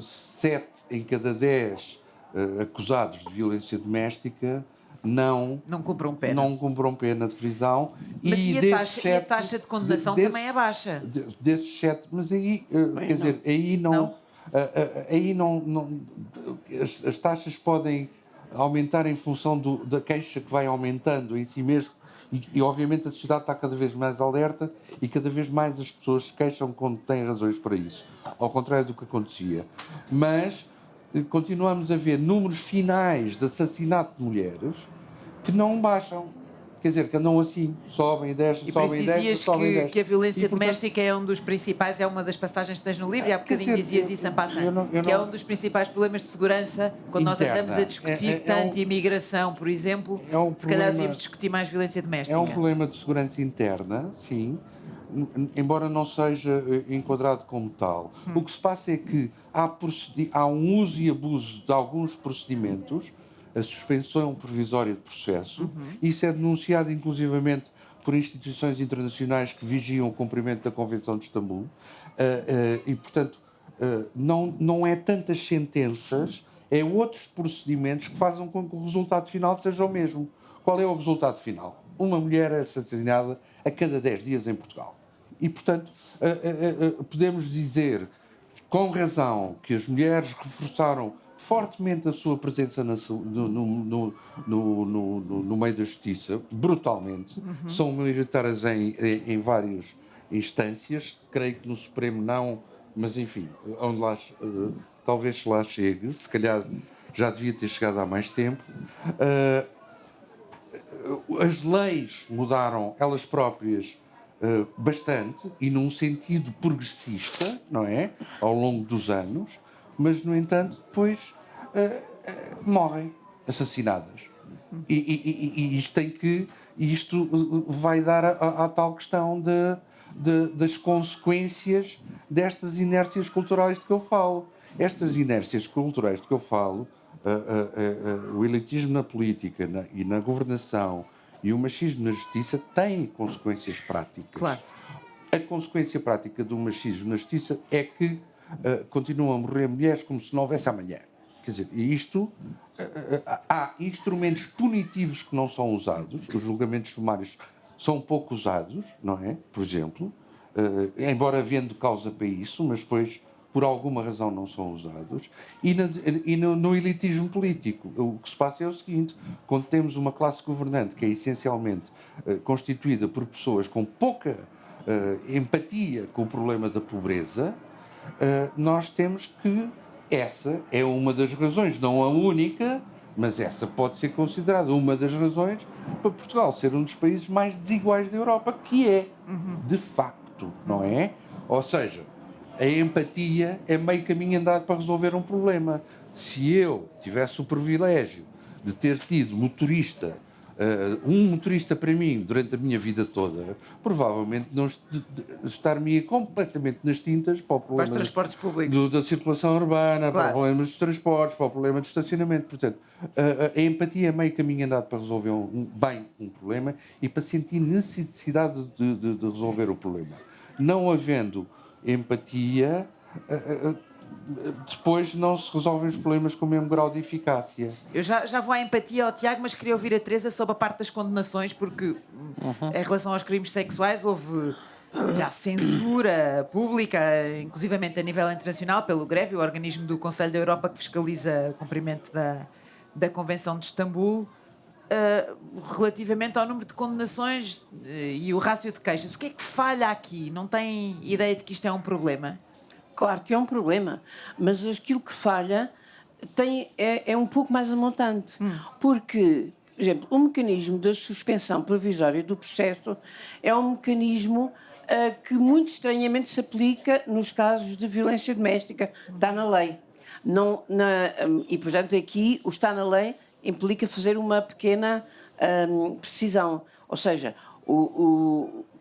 7 em cada 10 acusados de violência doméstica não cumpram pena de prisão. Mas e a taxa de condenação também é baixa? Desses 7, mas aí, quer dizer, aí não... As taxas podem aumentar em função da queixa que vai aumentando em si mesmo e obviamente a sociedade está cada vez mais alerta e cada vez mais as pessoas se queixam quando têm razões para isso, ao contrário do que acontecia. Mas continuamos a ver números finais de assassinato de mulheres que não baixam. quer dizer, que andam assim, sobem e descem, sobem e descem, sobem e descem. Que a violência doméstica é um dos principais, é uma das passagens que tens no livro, e há bocadinho dizias isso em passando, que é um dos principais problemas de segurança, quando nós andamos a discutir tanto imigração, por exemplo, se calhar devíamos discutir mais violência doméstica. É um problema de segurança interna, sim, embora não seja enquadrado como tal. O que se passa é que há um uso e abuso de alguns procedimentos, a suspensão provisória de processo. Isso é denunciado inclusivamente por instituições internacionais que vigiam o cumprimento da Convenção de Istambul, e, portanto, não é tantas sentenças, é outros procedimentos que fazem com que o resultado final seja o mesmo. Qual é o resultado final? Uma mulher é assassinada a cada 10 dias em Portugal. E, portanto, podemos dizer, com razão, que as mulheres reforçaram fortemente a sua presença no meio da justiça, brutalmente. São militares em várias instâncias, creio que no Supremo não, mas enfim, onde lá, talvez lá chegue, se calhar já devia ter chegado há mais tempo. As leis mudaram elas próprias bastante e num sentido progressista, não é? Ao longo dos anos, mas, no entanto, depois morrem assassinadas. E isto vai dar à tal questão das consequências destas inércias culturais de que eu falo. Estas inércias culturais de que eu falo, o elitismo na política e na governação e o machismo na justiça têm consequências práticas. Claro. A consequência prática do machismo na justiça é que continuam a morrer mulheres como se não houvesse amanhã. Quer dizer, há instrumentos punitivos que não são usados, os julgamentos sumários são pouco usados, não é? Por exemplo, embora havendo causa para isso, mas depois, por alguma razão, não são usados. E no elitismo político, o que se passa é o seguinte: quando temos uma classe governante que é essencialmente constituída por pessoas com pouca empatia com o problema da pobreza, nós temos que essa é uma das razões, não a única, mas essa pode ser considerada uma das razões para Portugal ser um dos países mais desiguais da Europa, que é, de facto, não é? Ou seja, a empatia é meio caminho andado para resolver um problema. Se eu tivesse o privilégio de ter tido um motorista para mim durante a minha vida toda, provavelmente não estar-me completamente nas tintas para o problema para os transportes públicos, da circulação urbana, claro, para o problema dos transportes, para o problema do estacionamento. Portanto, a empatia é meio caminho andado para resolver bem um problema e para sentir necessidade de resolver o problema. Não havendo empatia, depois não se resolvem os problemas com o mesmo grau de eficácia. Eu já vou à empatia ao Tiago, mas queria ouvir a Teresa sobre a parte das condenações, porque em relação aos crimes sexuais houve já censura pública, inclusivamente a nível internacional, pelo GREVIO, o organismo do Conselho da Europa que fiscaliza o cumprimento da Convenção de Istambul, relativamente ao número de condenações e o rácio de queixas. O que é que falha aqui? Não tem ideia de que isto é um problema? Claro que é um problema, mas aquilo que falha é um pouco mais amontante. Porque, por exemplo, o mecanismo da suspensão provisória do processo é um mecanismo que muito estranhamente se aplica nos casos de violência doméstica. Está na lei. E, portanto, aqui o está na lei implica fazer uma pequena precisão. Ou seja,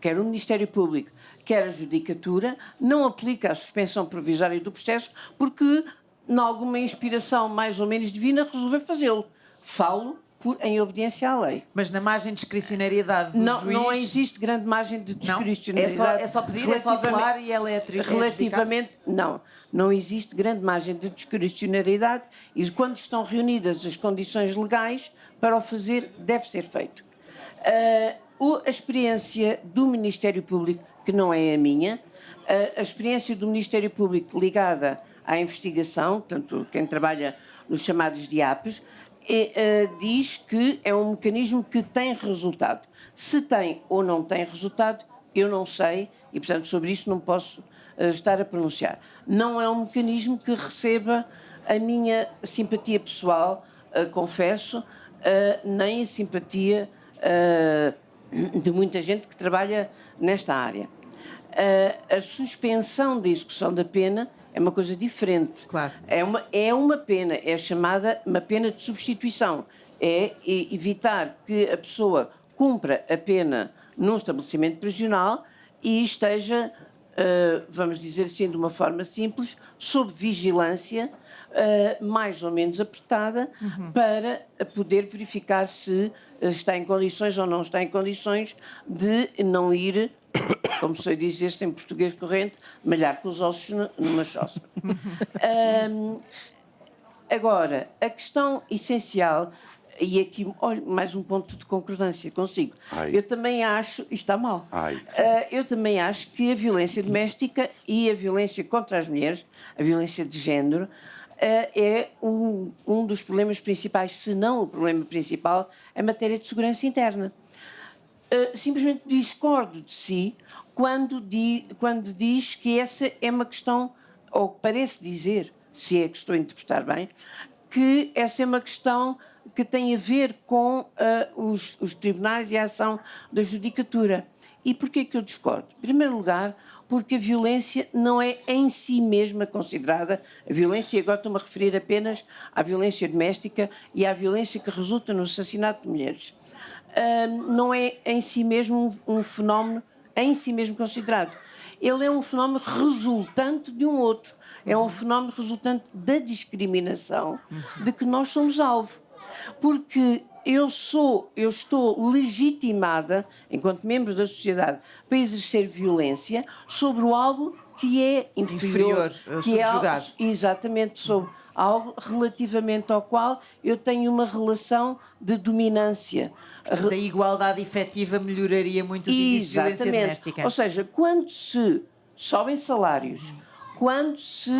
quer o Ministério Público, quer a Judicatura, não aplica a suspensão provisória do processo porque, em alguma inspiração mais ou menos divina, resolveu fazê-lo. Falo em obediência à lei. Mas na margem de discricionariedade do juiz... Não existe grande margem de discricionariedade. É só pedir, é só apelar e ela é relativamente, não existe grande margem de discricionariedade e quando estão reunidas as condições legais para o fazer, deve ser feito. A experiência do Ministério Público, que não é a minha, a experiência do Ministério Público ligada à investigação, portanto, quem trabalha nos chamados DIAPs, diz que é um mecanismo que tem resultado. Se tem ou não tem resultado, eu não sei e, portanto, sobre isso não posso estar a pronunciar. Não é um mecanismo que receba a minha simpatia pessoal, confesso, nem a simpatia de muita gente que trabalha nesta área. A suspensão da execução da pena é uma coisa diferente. Claro. É uma pena, é chamada uma pena de substituição. É evitar que a pessoa cumpra a pena num estabelecimento prisional e esteja, vamos dizer assim, de uma forma simples, sob vigilância mais ou menos apertada, para poder verificar se está em condições ou não está em condições de não ir, como se diz em português corrente, malhar com os ossos numa choça. Agora, a questão essencial, e aqui, olha, mais um ponto de concordância consigo. Eu também acho, isto está mal, eu também acho que a violência doméstica e a violência contra as mulheres, a violência de género, é um dos problemas principais, se não o problema principal, em matéria de segurança interna. Simplesmente discordo de si quando diz que essa é uma questão, ou parece dizer, se é que estou a interpretar bem, que essa é uma questão que tem a ver com os tribunais e a ação da judicatura. E porquê que eu discordo? Em primeiro lugar, porque a violência não é em si mesma considerada, a violência, e agora estou-me a referir apenas à violência doméstica e à violência que resulta no assassinato de mulheres. Não é em si mesmo um fenómeno em si mesmo considerado. Ele é um fenómeno resultante de um outro. É um fenómeno resultante da discriminação de que nós somos alvo. Porque eu estou legitimada, enquanto membro da sociedade, para exercer violência sobre o algo que é inferior, que é algo, exatamente, sobre algo relativamente ao qual eu tenho uma relação de dominância. Portanto, a igualdade efetiva melhoraria muito os índices de violência doméstica. Ou seja, quando se sobem salários, quando se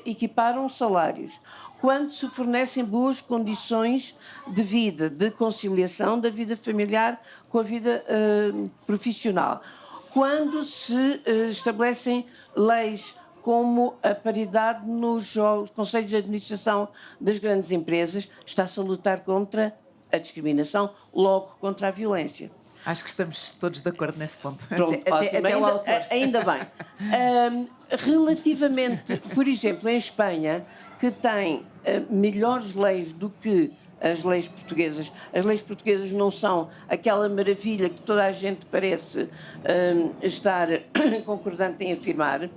equiparam salários, quando se fornecem boas condições de vida, de conciliação da vida familiar com a vida profissional, quando se estabelecem leis como a paridade nos conselhos de administração das grandes empresas, está-se a lutar contra a discriminação, logo contra a violência. Acho que estamos todos de acordo nesse ponto. Pronto, até o autor. Ainda bem. Relativamente, por exemplo, em Espanha, que tem melhores leis do que as leis portuguesas não são aquela maravilha que toda a gente parece estar concordante em afirmar.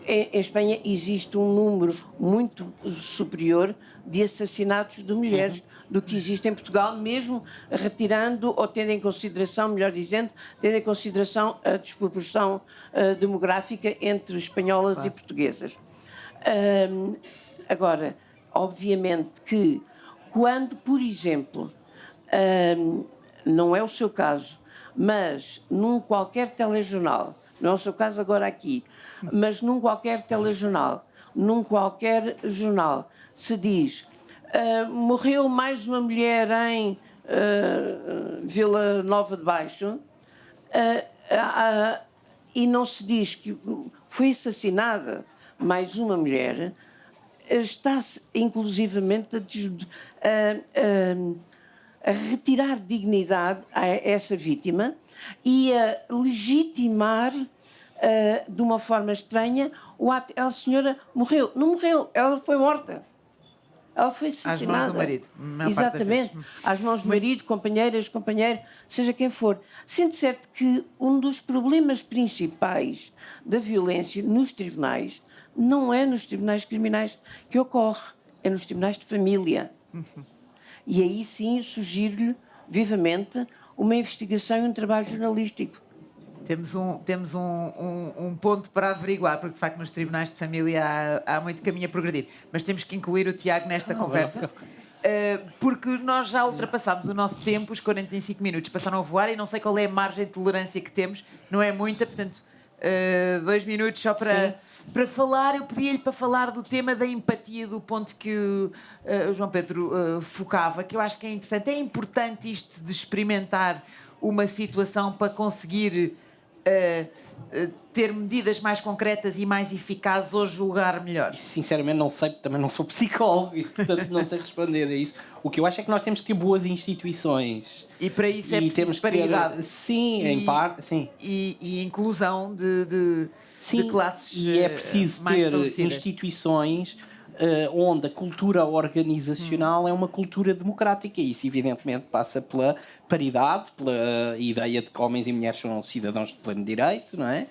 Em Espanha existe um número muito superior de assassinatos de mulheres do que existe em Portugal, mesmo retirando ou tendo em consideração, melhor dizendo, tendo em consideração a desproporção demográfica entre espanholas e portuguesas. Agora, obviamente que quando, por exemplo, não é o seu caso, mas num qualquer telejornal, não é o seu caso agora aqui, mas num qualquer telejornal, num qualquer jornal, se diz morreu mais uma mulher em Vila Nova de Baixo e não se diz que foi assassinada mais uma mulher, está-se inclusivamente a retirar dignidade a essa vítima e a legitimar de uma forma estranha o ato. A senhora morreu. Não morreu, ela foi morta. Ela foi assassinada. Às mãos do marido. Exatamente. Às mãos do marido, companheiras, companheiro, seja quem for. Sendo certo que um dos problemas principais da violência nos tribunais não é nos tribunais criminais que ocorre, é nos tribunais de família. E aí sim sugiro-lhe vivamente uma investigação e um trabalho jornalístico. Temos um ponto para averiguar, porque de facto nos tribunais de família há muito caminho a progredir. Mas temos que incluir o Tiago nesta conversa, porque nós já ultrapassámos o nosso tempo, os 45 minutos passaram a voar e não sei qual é a margem de tolerância que temos, não é muita, portanto 2 minutos só para falar. Eu pedi-lhe para falar do tema da empatia, do ponto que o João Pedro focava, que eu acho que é interessante. É importante isto de experimentar uma situação para conseguir ter medidas mais concretas e mais eficazes ou julgar melhor? Sinceramente não sei, porque também não sou psicólogo e portanto não sei responder a isso. O que eu acho é que nós temos que ter boas instituições. E para isso é preciso paridade. Sim, em parte, sim. E inclusão de classes e é preciso ter instituições onde a cultura organizacional é uma cultura democrática, e isso evidentemente passa pela paridade, pela ideia de que homens e mulheres são cidadãos de pleno direito, não é?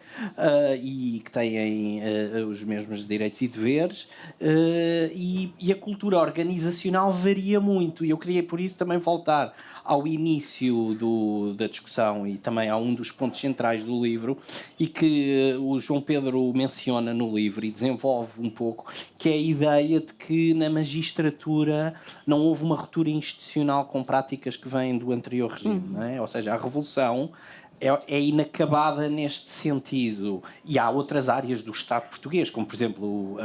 E que têm os mesmos direitos e deveres, e a cultura organizacional varia muito, e eu queria por isso também voltar ao início da discussão e também a um dos pontos centrais do livro, e que o João Pedro menciona no livro e desenvolve um pouco, que é a ideia de que na magistratura não houve uma ruptura institucional com práticas que vêm do anterior regime, não é? Ou seja, a revolução é inacabada neste sentido. E há outras áreas do Estado português, como por exemplo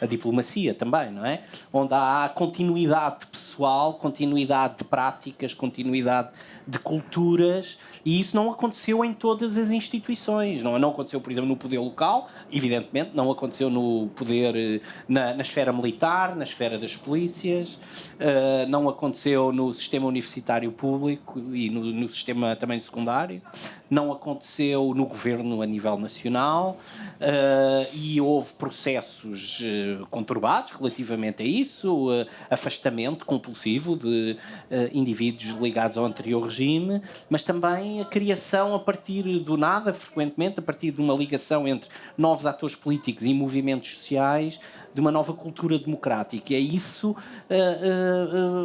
a diplomacia também, não é? Onde há continuidade pessoal, continuidade de práticas, continuidade de culturas, e isso não aconteceu em todas as instituições. Não aconteceu, por exemplo, no poder local, evidentemente, não aconteceu no poder, na esfera militar, na esfera das polícias, não aconteceu no sistema universitário público e no sistema também secundário, não aconteceu no governo a nível nacional, e houve processos conturbados relativamente a isso, afastamento compulsivo de indivíduos ligados ao anterior regime, mas também a criação a partir do nada, frequentemente, a partir de uma ligação entre novos atores políticos e movimentos sociais, de uma nova cultura democrática. E isso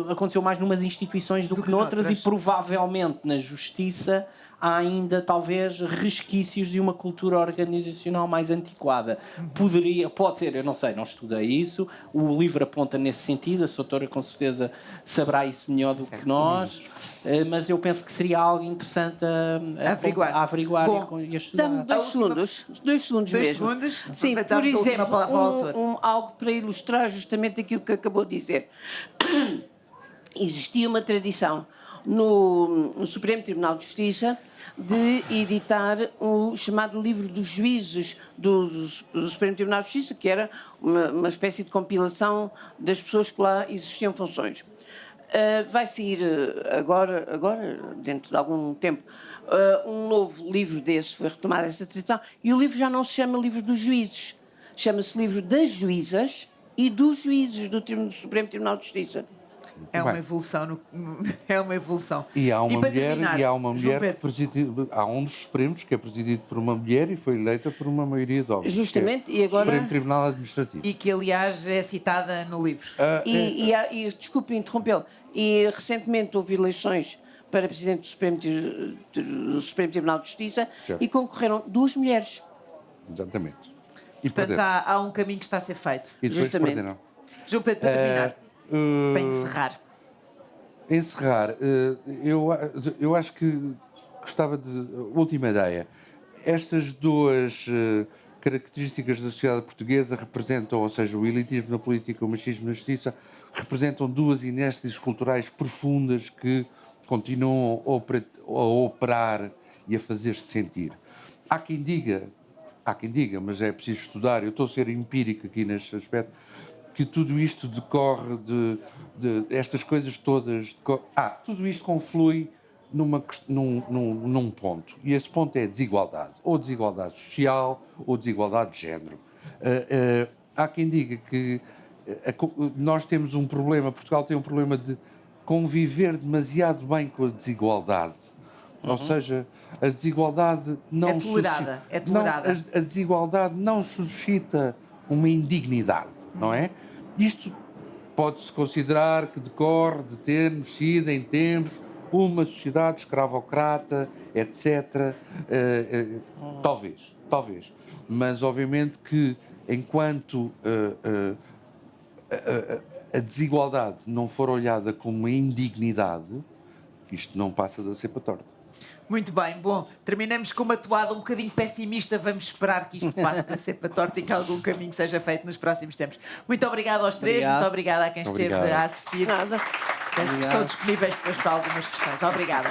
aconteceu mais numas instituições do que noutras, e provavelmente na justiça há ainda talvez resquícios de uma cultura organizacional mais antiquada. Pode ser, eu não sei, não estudei isso, o livro aponta nesse sentido, a sua autora com certeza saberá isso melhor do que nós, mas eu penso que seria algo interessante a averiguar. Bom, e a estudar. Dois segundos mesmo. Sim, por exemplo, algo para ilustrar justamente aquilo que acabou de dizer. Existia uma tradição no Supremo Tribunal de Justiça de editar o chamado livro dos juízes do Supremo Tribunal de Justiça, que era uma espécie de compilação das pessoas que lá exerciam funções. Vai sair agora, dentro de algum tempo, um novo livro desse, foi retomada essa tradição, e o livro já não se chama livro dos juízes, chama-se livro das juízas e dos juízes do Supremo Tribunal de Justiça. É uma evolução. É uma evolução. E há uma mulher, há um dos Supremos que é presidido por uma mulher e foi eleita por uma maioria de homens. Justamente, e agora... Supremo Tribunal Administrativo. E que, aliás, é citada no livro. Desculpe interrompê-lo, e recentemente houve eleições para presidente do Supremo Tribunal de Justiça, certo, e concorreram 2 mulheres. Exatamente. E portanto, há um caminho que está a ser feito. E depois perderam. João Pedro, para terminar. Para encerrar, eu acho que gostava de... Última ideia. Estas duas características da sociedade portuguesa representam, ou seja, o elitismo na política e o machismo na justiça, representam duas inércias culturais profundas que continuam a operar e a fazer-se sentir. Há quem diga, mas é preciso estudar, eu estou a ser empírico aqui neste aspecto, que tudo isto decorre de estas coisas todas... tudo isto conflui num ponto. E esse ponto é a desigualdade. Ou desigualdade social, ou desigualdade de género. Há quem diga que nós temos um problema, Portugal tem um problema de conviver demasiado bem com a desigualdade. Ou seja, a desigualdade não... É tolerada. A desigualdade não suscita uma indignidade, não é? Isto pode-se considerar que decorre de termos sido, em tempos, uma sociedade escravocrata, etc. Talvez. Mas, obviamente, que enquanto a desigualdade não for olhada como uma indignidade, isto não passa da cepa torta. Muito bem, bom, terminamos com uma toada um bocadinho pessimista. Vamos esperar que isto passe da cepa torta e que algum caminho seja feito nos próximos tempos. Muito obrigado aos três, muito obrigada a quem esteve a assistir. Penso que estão disponíveis depois para algumas questões. Obrigada.